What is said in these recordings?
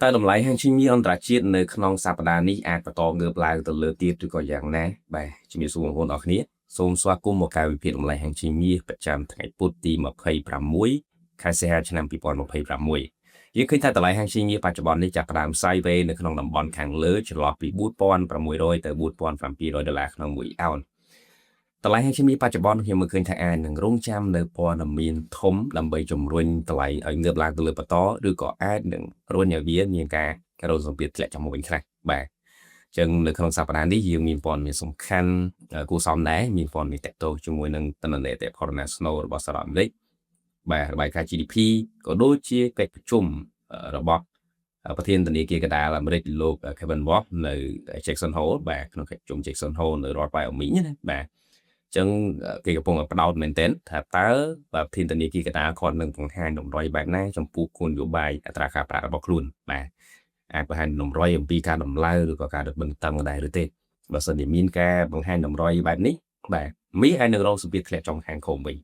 តែតម្លៃហាងឈីមីអន្តរជាតិនៅក្នុងសប្តាហ៍នេះអាចបន្តងើបឡើងទៅលើទៀតឬក៏យ៉ាងណាបាទជំរាបសួរបងប្អូនអរគ្នាសូមស្វាគមន៍មកការវិភាគតម្លៃហាងឈីមីប្រចាំថ្ងៃពុធទី26ខែសីហាឆ្នាំ2026យើងឃើញថាតម្លៃហាងឈីមីបច្ចុប្បន្ននេះចាប់ផ្ដើមសាយវេនៅក្នុងតំបន់ខាងលើចន្លោះពី4600ទៅ4700ដុល្លារក្នុង1អោនតម្លៃហាងឈីមីបច្ចុប្បន្នខ្ញុំមើលឃើញថាអាចនឹងរងចាំនៅព័ត៌មានធំដើម្បីជំរុញតម្លៃឲ្យងើបឡើងទៅលើបន្តឬក៏អាចនឹងរុញឲ្យវាមានការរោសម្ពាធធ្លាក់ចុះមកវិញខ្លះបាទអញ្ចឹងនៅក្នុងសប្តាហ៍នេះយើងមានព័ត៌មានសំខាន់គួរសមដែរមានព័ត៌មានតកតងជាមួយនឹងទិន្នន័យអតិផរណាស្នូរបស់សហរដ្ឋអាមេរិកបាទរបាយការណ៍ GDP ក៏ដូចជាកិច្ចប្រជុំរបស់ប្រធានធនាគារកណ្ដាលអាមេរិកលោក Kevin Warsh នៅ Jackson Hole បាទក្នុងកិច្ចប្រជុំ Jackson Hole នៅរដ្ឋ Wyoming ណាបាទចឹងគេកំពុងផ្ដោតមែនទែនថាតើប្រធានធនាគារកណ្ដាលគាត់នឹងបង្ហាញតម្រុយបែបណាចំពោះគោលនយោបាយអត្រាការប្រាក់របស់ខ្លួនបាទអាចបង្ហាញតម្រុយអំពីការដំឡើងឬក៏ការរឹតបន្តឹងដែរឬទេបើសិនជាមានការបង្ហាញតម្រុយបែបនេះបាទមានអាចនឹងរងសម្ពាធធ្លាក់ចុងខាងខុំវិញ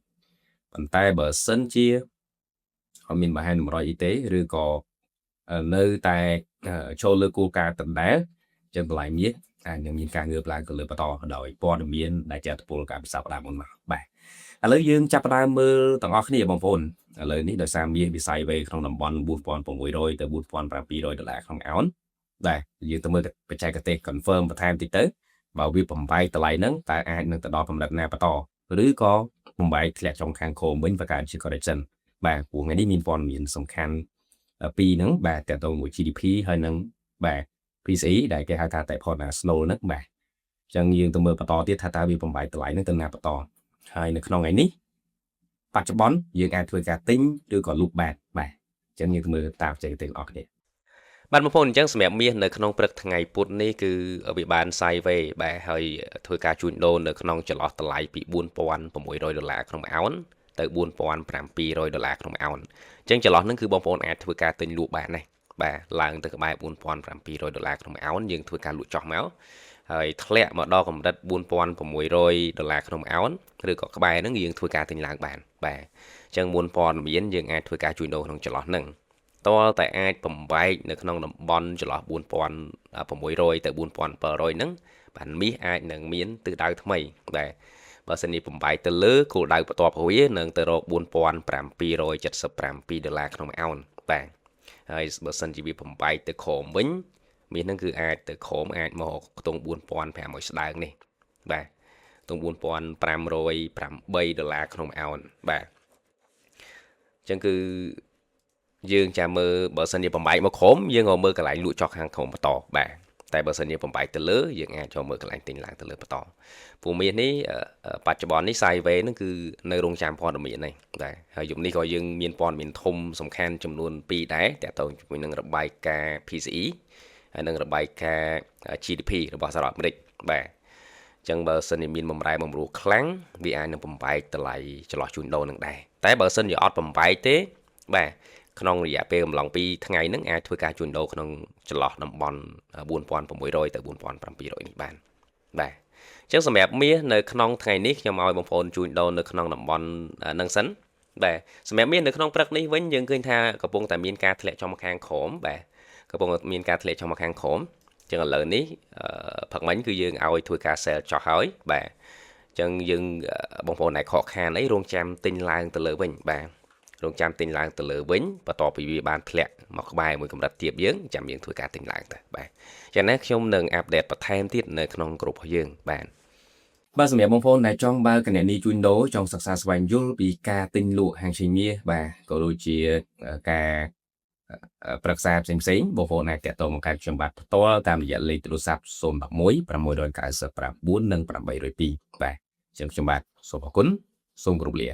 ប៉ុន្តែបើសិនជាអត់មានបង្ហាញតម្រុយអីទេឬក៏នៅតែចូលលើគោលការណ៍ដដែលចឹងតម្លៃមាសអាចនឹងមានការងើបឡើងទៅលើបន្តដោយព័ត៌មានដែលជាអត្តពលការពិសាផ្ដាំមុនមកបាទឥឡូវយើងចាប់ផ្ដើមមើលទាំងអស់គ្នាបងប្អូនឥឡូវនេះដោយសារមាសវិស័យវេក្នុងតំបន់4600ទៅ4700ដុល្លារក្នុងអោនបាទយើងទៅមើលបច្ចេកទេស confirm បន្ថែមតិចទៅបើវាបំបែកតម្លៃហ្នឹងតើអាចនឹងទៅដល់កម្រិតណាបន្តឬក៏បំបែកធ្លាក់ចុងខាងខោវិញប្រកាសជា correction បាទព្រោះថ្ងៃនេះមានព័ត៌មានសំខាន់ពីរហ្នឹងបាទតើទៅមួយ GDP ហើយនឹងបាទ PCE ដែលគេហៅថាតែ Portland Snow ហ្នឹងបាទអញ្ចឹងយើងទៅមើលបន្តទៀតថាតើវាបំបែកតម្លៃហ្នឹងទៅណាបន្តហើយនៅក្នុងថ្ងៃនេះបច្ចុប្បន្នយើងអាចធ្វើការទិញឬក៏លូកបាទបាទអញ្ចឹងយើងទៅមើលតាមបច្ចេកទេសអស់គ្នាបាទបងប្អូនអញ្ចឹងសម្រាប់មាសនៅក្នុងព្រឹកថ្ងៃពុធនេះគឺវាបាន sideways បាទហើយធ្វើការជួញដូរនៅក្នុងចន្លោះតម្លៃពី4600ដុល្លារក្នុងអោនទៅ4700ដុល្លារក្នុងអោនអញ្ចឹងចន្លោះហ្នឹងគឺបងប្អូនអាចធ្វើការទិញលក់បានដែរបាទឡើងទៅក្បែរ4700ដុល្លារក្នុងអោនយើងធ្វើការលក់ចោះមកហើយធ្លាក់មកដល់កម្រិត4600ដុល្លារក្នុងអោនឬក៏ក្បែរហ្នឹងយើងធ្វើការទិញឡើងបានបាទអញ្ចឹងមុនព័ត៌មានយើងអាចធ្វើការជួញដូរក្នុងចន្លោះហ្នឹងតើតែអាចបំបែកនៅក្នុងតំបន់ចន្លោះ4600ទៅ4700ហ្នឹងបានមាសអាចនឹងមានទិសដៅថ្មីបាទបើសិនជាបំបែកទៅលើគោលដៅបន្ទាប់វានឹងទៅរក4775ដុល្លារក្នុងអោនបាទហើយបើសិនជាវាបំបែកទៅក្រោមវិញមាសហ្នឹងគឺអាចទៅក្រោមអាចមកខ្ទង់4500ស្ដើងនេះបាទខ្ទង់4508ដុល្លារក្នុងអោនបាទអញ្ចឹងគឺយើងចាំមើលបើសិនជាបំបែកមកក្រោមយើងក៏មើលកន្លែងលក់ចោះខាងក្រោមបន្តបាទតែបើសិនជាបំបែកទៅលើយើងអាចចូលមើលកន្លែងទិញឡើងទៅលើបន្តពួកមាសនេះបច្ចុប្បន្ននេះ sideways ហ្នឹងគឺនៅរងចាំព័ត៌មាននេះដែរហើយយប់នេះក៏យើងមានព័ត៌មានធំសំខាន់ចំនួន2ដែរតាក់ទងជាមួយនឹងរបាយការណ៍ PCE ហើយនឹងរបាយការណ៍ GDP របស់សហរដ្ឋអាមេរិកបាទអញ្ចឹងបើសិនជាមានបំរែបំរួលខ្លាំងវាអាចនឹងបំបែកតម្លៃចន្លោះជួញដូរនឹងដែរតែបើសិនជាអត់បំបែកទេបាទក្នុងរយៈពេលកំឡុងពីថ្ងៃហ្នឹងអាចធ្វើការជួញដូរក្នុងចន្លោះតំបន់4600ទៅ4700នេះបានបាទអញ្ចឹងសម្រាប់មាសនៅក្នុងថ្ងៃនេះខ្ញុំឲ្យបងប្អូនជួញដូរនៅក្នុងតំបន់ហ្នឹងសិនបាទសម្រាប់មាសនៅក្នុងព្រឹកនេះវិញយើងឃើញថាកំពុងតែមានការធ្លាក់ចុះមកខាងក្រោមបាទកំពុងមានការធ្លាក់ចុះមកខាងក្រោមអញ្ចឹងឥឡូវនេះផឹកមិញគឺយើងឲ្យធ្វើការ sell ចុះហើយបាទអញ្ចឹងយើងបងប្អូនដែលខកខានអីរងចាំទិញឡើងទៅលើវិញបាទរងចាំទិញឡើងទៅលើវិញបន្ទាប់ពីវាបានធ្លាក់មកក្បែរមួយកម្រិតទាបយើងចាំយើងធ្វើការទិញឡើងទៅបាទចឹងណាខ្ញុំនឹងអាប់ដេតបន្ថែមទៀតនៅក្នុងក្រុមរបស់យើងបាទសម្រាប់បងប្អូនដែលចង់បើកគណនីជួញដូរចង់សិក្សាស្វែងយល់ពីការទិញលក់ហាងឈីមាសបាទក៏ដូចជាការប្រឹក្សាផ្សេងៗបងប្អូនអាចទាក់ទងមកកាន់ខ្ញុំបាទផ្ទាល់តាមរយៈលេខទូរស័ព្ទ011 699និង802បាទអញ្ចឹងខ្ញុំបាទសូមអរគុណសូមគោរពលា